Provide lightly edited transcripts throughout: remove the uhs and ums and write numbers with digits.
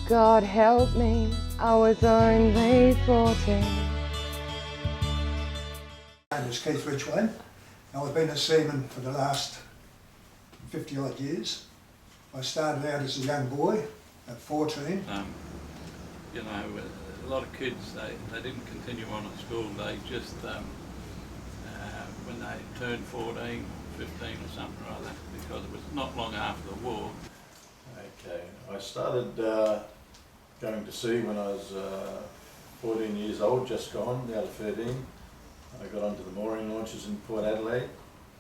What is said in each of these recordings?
God help me, I was only 14. My name is Keith Ridgway. Now, I've been a seaman for the last 50 odd years. I started out as a young boy at 14. You know, a lot of kids, they didn't continue on at school. They just, when they turned 14, 15 or something like that, because it was not long after the war. Okay, I started going to sea when I was 14 years old, just gone, out of 13. I got onto the mooring launches in Port Adelaide.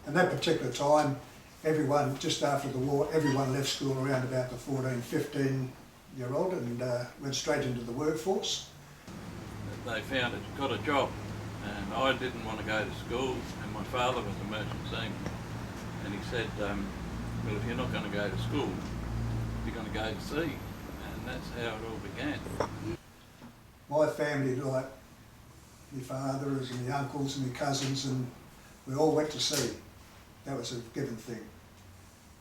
And that particular time, everyone, just after the war, everyone left school around about the 14, 15-year-old and went straight into the workforce. They found it, got a job, and I didn't want to go to school, and my father was a merchant seaman, and he said, well, if you're not going to go to school, you're going to go to sea, and that's how it all began. My family, like my fathers and my uncles and my cousins, and we all went to sea. That was a given thing.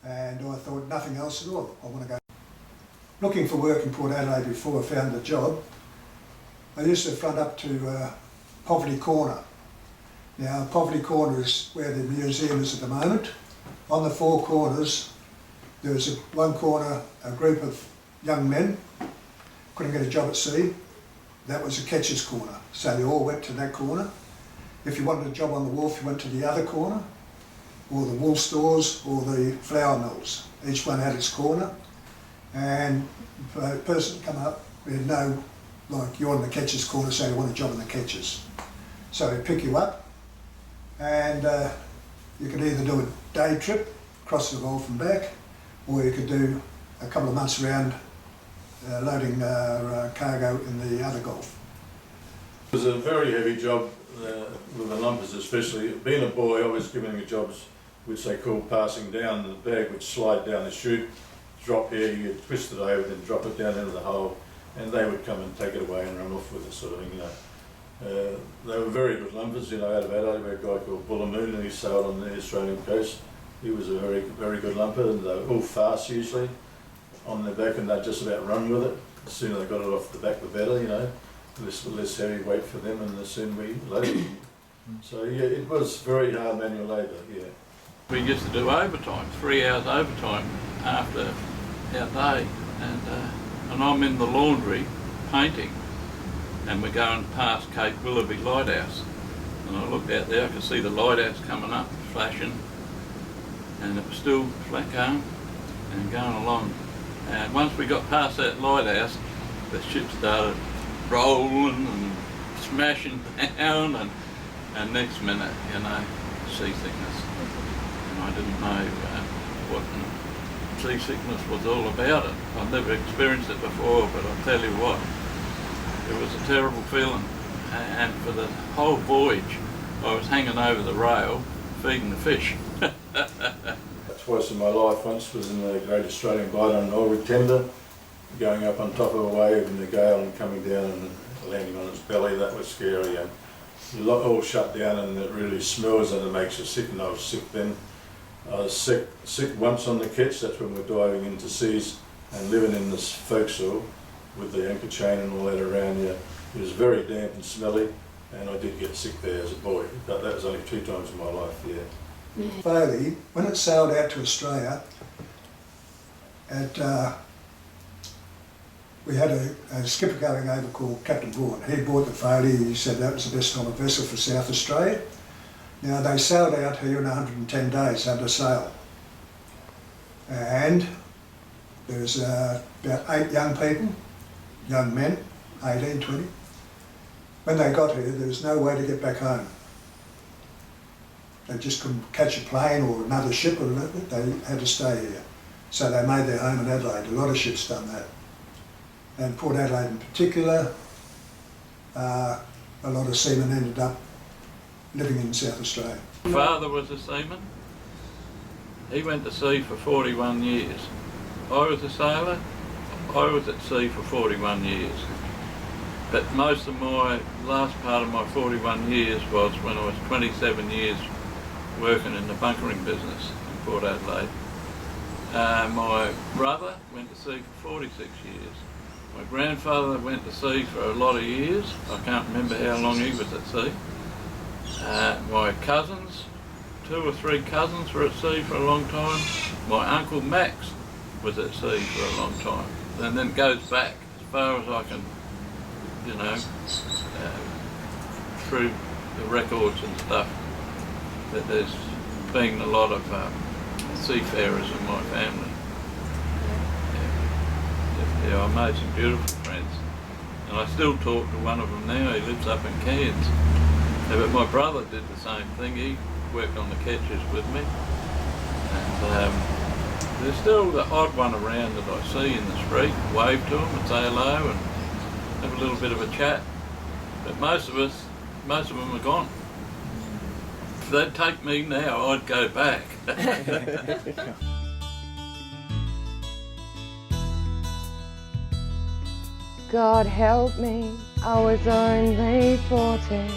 And I thought nothing else at all. I want to go. Looking for work in Port Adelaide before I found the job, I used to front up to Poverty Corner. Now, Poverty Corner is where the museum is at the moment. On the four corners, there was one corner, a group of young men, couldn't get a job at sea. That was a catcher's corner, so they all went to that corner. If you wanted a job on the wharf, you went to the other corner, or the wool stores, or the flour mills. Each one had its corner, and a person come up, they'd know, like, you're on the catcher's corner, so you want a job in the catcher's. So they'd pick you up, and you could either do a day trip, across the Gulf and back, or you could do a couple of months around loading cargo in the other Gulf. It was a very heavy job with the lumpers especially. Being a boy, I was given jobs which they call passing down, the bag would slide down the chute, drop here, you'd twist it over, then drop it down into the hole, and they would come and take it away and run off with it, sort of thing, you know. They were very good lumpers, you know, out of Adelaide. We had a guy called Bullamoon, and he sailed on the Australian coast. He was a very, very good lumper, and they were all fast usually on their back, and they'd just about run with it. The sooner they got it off the back, the better, you know. Less heavy weight for them, and the sooner we loaded them. So yeah, it was very hard manual labour, yeah. We used to do overtime, 3 hours overtime after our day, and I'm in the laundry painting, and we're going past Cape Willoughby Lighthouse, and I looked out there, I could see the lighthouse coming up, flashing, and it was still flat going and going along. And once we got past that lighthouse, the ship started rolling and smashing down, and next minute, you know, seasickness. And I didn't know what seasickness was all about. I've never experienced it before, but I'll tell you what, it was a terrible feeling. And for the whole voyage, I was hanging over the rail, feeding the fish. Twice in my life. Once was in the Great Australian Bight on an oil rig tender, going up on top of a wave in the gale and coming down and landing on its belly. That was scary, and all shut down, and it really smells and it makes you sick, and I was sick then. I was sick once on the ketch. That's when we're diving into seas and living in this forecastle with the anchor chain and all that around you. It was very damp and smelly, and I did get sick there as a boy, but that was only 2 times in my life, yeah. Foley, when it sailed out to Australia, we had a skipper going over called Captain Vaughan. He bought the Foley. He said that was the best type of vessel for South Australia. Now, they sailed out here in 110 days under sail, and there was about 8 young people, young men, 18, 20. When they got here, there was no way to get back home. They just couldn't catch a plane or another ship, or they had to stay here. So they made their home in Adelaide. A lot of ships done that. And Port Adelaide in particular, a lot of seamen ended up living in South Australia. My father was a seaman. He went to sea for 41 years. I was a sailor. I was at sea for 41 years. But most of my last part of my 41 years was when I was 27 years working in the bunkering business in Port Adelaide. My brother went to sea for 46 years. My grandfather went to sea for a lot of years. I can't remember how long he was at sea. My cousins, 2 or 3 cousins were at sea for a long time. My uncle Max was at sea for a long time. And then it goes back as far as I can, you know, through the records and stuff, that there's been a lot of seafarers in my family. Yeah, I made some beautiful friends. And I still talk to one of them now. He lives up in Cairns. Yeah, but my brother did the same thing. He worked on the ketches with me. And there's still the odd one around that I see in the street. Wave to them and say hello and have a little bit of a chat. But most of them are gone. If they'd take me now, I'd go back. God help me, I was only 14.